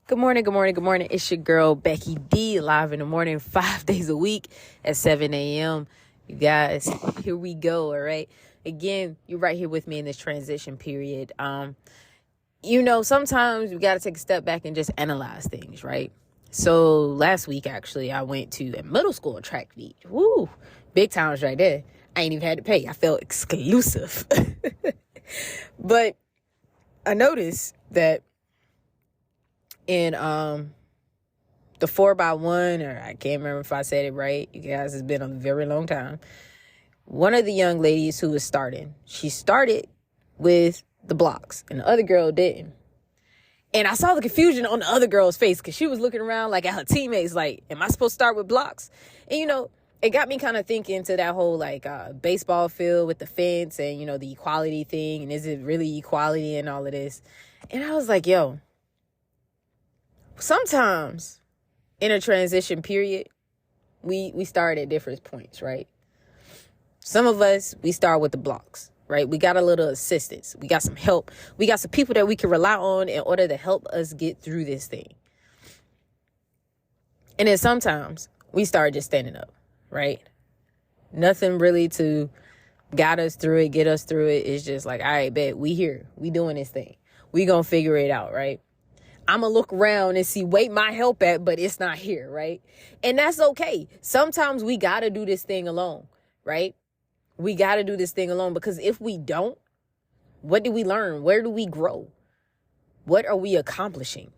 Good morning, good morning, good morning. It's your girl, Becky D, live in the morning, 5 days a week at 7 a.m. You guys, here we go, all right? Again, you're right here with me in this transition period. Sometimes we got to take a step back and just analyze things, right? So last week, actually, I went to a middle school track meet. Woo, big times right there. I ain't even had to pay. I felt exclusive. But I noticed that in the 4x1, or I can't remember if I said it right, you guys, it's been a very long time. One of the young ladies who was starting, she started with the blocks and the other girl didn't. And I saw the confusion on the other girl's face because she was looking around like at her teammates, like, am I supposed to start with blocks? And it got me kind of thinking to that whole baseball field with the fence and the equality thing, and is it really equality and all of this? And I was like, yo, sometimes in a transition period, we start at different points, right? Some of us, we start with the blocks, right? We got a little assistance. We got some help. We got some people that we can rely on in order to help us get through this thing. And then sometimes we start just standing up, right? Nothing really to guide us through it, get us through it. It's just like, all right, bet, we here. We doing this thing. We gonna figure it out, right? I'm going to look around and see, wait, my help at, but it's not here, right? And that's okay. Sometimes we got to do this thing alone, right? We got to do this thing alone, because if we don't, what do we learn? Where do we grow? What are we accomplishing?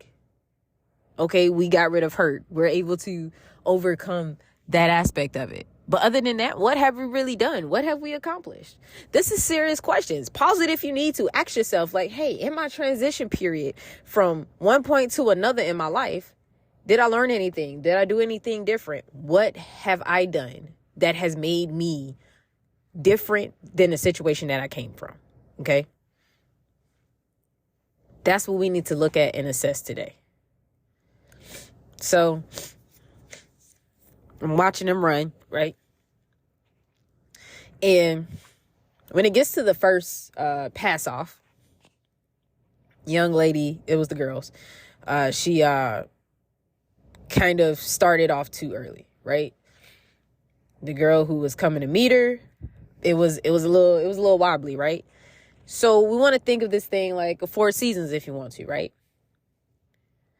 Okay, we got rid of hurt. We're able to overcome that aspect of it. But other than that, what have we really done? What have we accomplished? This is serious questions. Pause it if you need to. Ask yourself, like, hey, in my transition period from one point to another in my life, did I learn anything? Did I do anything different? What have I done that has made me different than the situation that I came from? Okay? That's what we need to look at and assess today. So I'm watching them run, right? And when it gets to the first pass off, young lady, it was the girls, she kind of started off too early, right? The girl who was coming to meet her, it was a little wobbly, right? So we want to think of this thing like a 4 seasons if you want to, right?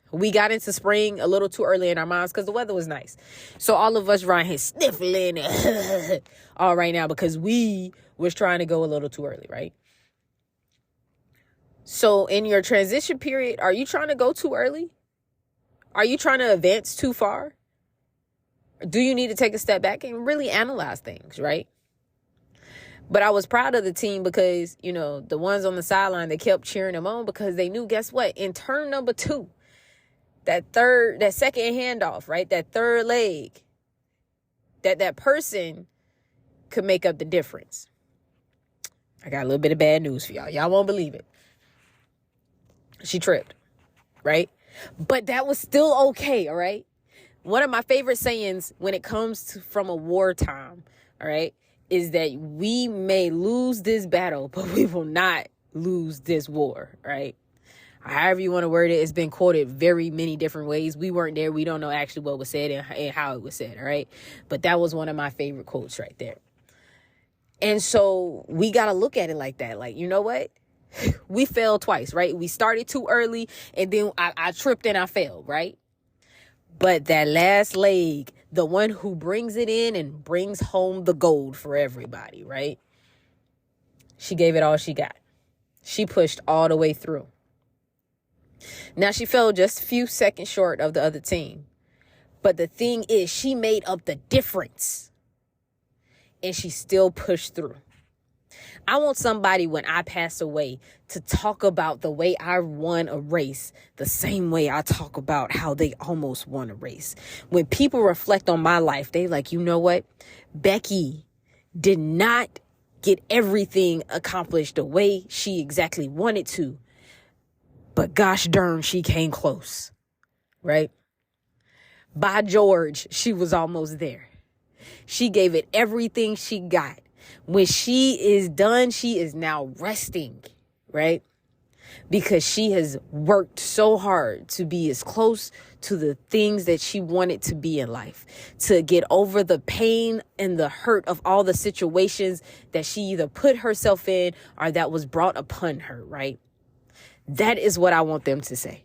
We got into spring a little too early in our minds because the weather was nice. So all of us around here sniffling all right now because we was trying to go a little too early, right? So in your transition period, are you trying to go too early? Are you trying to advance too far? Do you need to take a step back and really analyze things, right? But I was proud of the team because, the ones on the sideline, they kept cheering them on because they knew, guess what? In turn number 2, that second handoff, right? That third leg, that person could make up the difference. I got a little bit of bad news for y'all. Y'all won't believe it. She tripped, right? But that was still okay, all right? One of my favorite sayings when it comes from a wartime, all right, is that we may lose this battle, but we will not lose this war, right? However you want to word it, it's been quoted very many different ways. We weren't there. We don't know actually what was said and how it was said, all right? But that was one of my favorite quotes right there. And so we got to look at it like that. Like, you know what? We failed twice, right? We started too early and then I tripped and I failed, right? But that last leg, the one who brings it in and brings home the gold for everybody, right? She gave it all she got. She pushed all the way through. Now, she fell just a few seconds short of the other team. But the thing is, she made up the difference. And she still pushed through. I want somebody when I pass away to talk about the way I won a race the same way I talk about how they almost won a race. When people reflect on my life, they like, you know what? Becky did not get everything accomplished the way she exactly wanted to. But gosh darn, she came close, right? By George, she was almost there. She gave it everything she got. When she is done, she is now resting, right? because she has worked so hard to be as close to the things that she wanted to be in life, to get over the pain and the hurt of all the situations that she either put herself in or that was brought upon her, right? That is what I want them to say.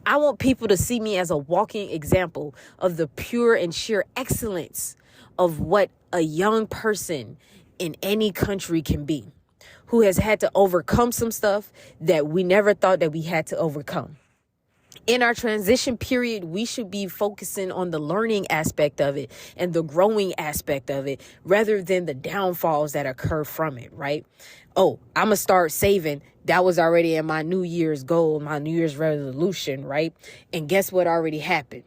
I want people to see me as a walking example of the pure and sheer excellence of what a young person in any country can be, who has had to overcome some stuff that we never thought that we had to overcome. In our transition period, we should be focusing on the learning aspect of it and the growing aspect of it rather than the downfalls that occur from it, right? Oh, I'm going to start saving. That was already in my New Year's goal, my New Year's resolution, right? And guess what already happened?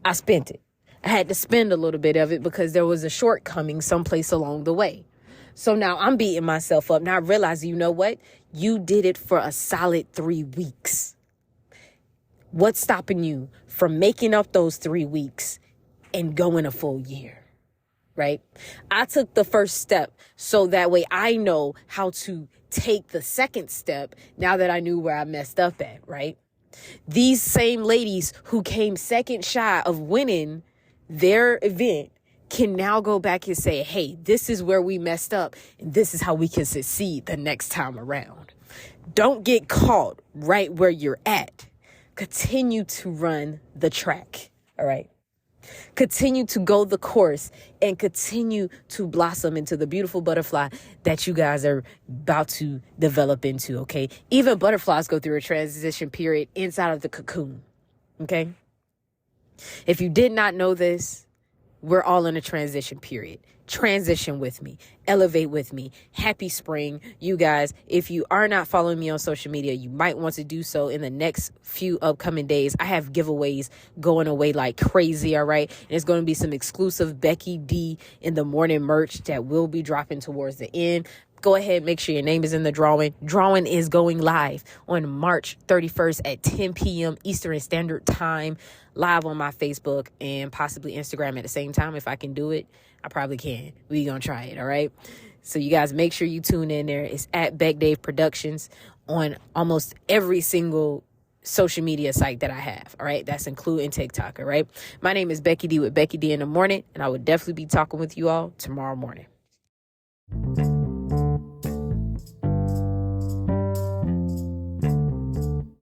I spent it. I had to spend a little bit of it because there was a shortcoming someplace along the way. So now I'm beating myself up. Now I realize, you know what? You did it for a solid 3 weeks. What's stopping you from making up those 3 weeks and going a full year? Right? I took the first step so that way I know how to take the second step now that I knew where I messed up at, right? These same ladies who came second shy of winning their event can now go back and say, hey, this is where we messed up and this is how we can succeed the next time around. Don't get caught right where you're at. Continue to run the track, all right? Continue to go the course and continue to blossom into the beautiful butterfly that you guys are about to develop into, okay? Even butterflies go through a transition period inside of the cocoon, okay? If you did not know this, we're all in a transition period. Transition with me. Elevate with me. Happy spring. You guys, if you are not following me on social media, you might want to do so in the next few upcoming days. I have giveaways going away like crazy, all right? And it's going to be some exclusive Becky D in the morning merch that will be dropping towards the end. Go ahead, make sure your name is in the drawing. Drawing is going live on March 31st at 10 p.m. Eastern Standard Time, live on my Facebook and possibly Instagram at the same time. If I can do it, I probably can. We're going to try it, all right? So you guys make sure you tune in there. It's at Beck Dave Productions on almost every single social media site that I have, all right? That's including TikTok, all right? My name is Becky D with Becky D in the Morning, and I will definitely be talking with you all tomorrow morning.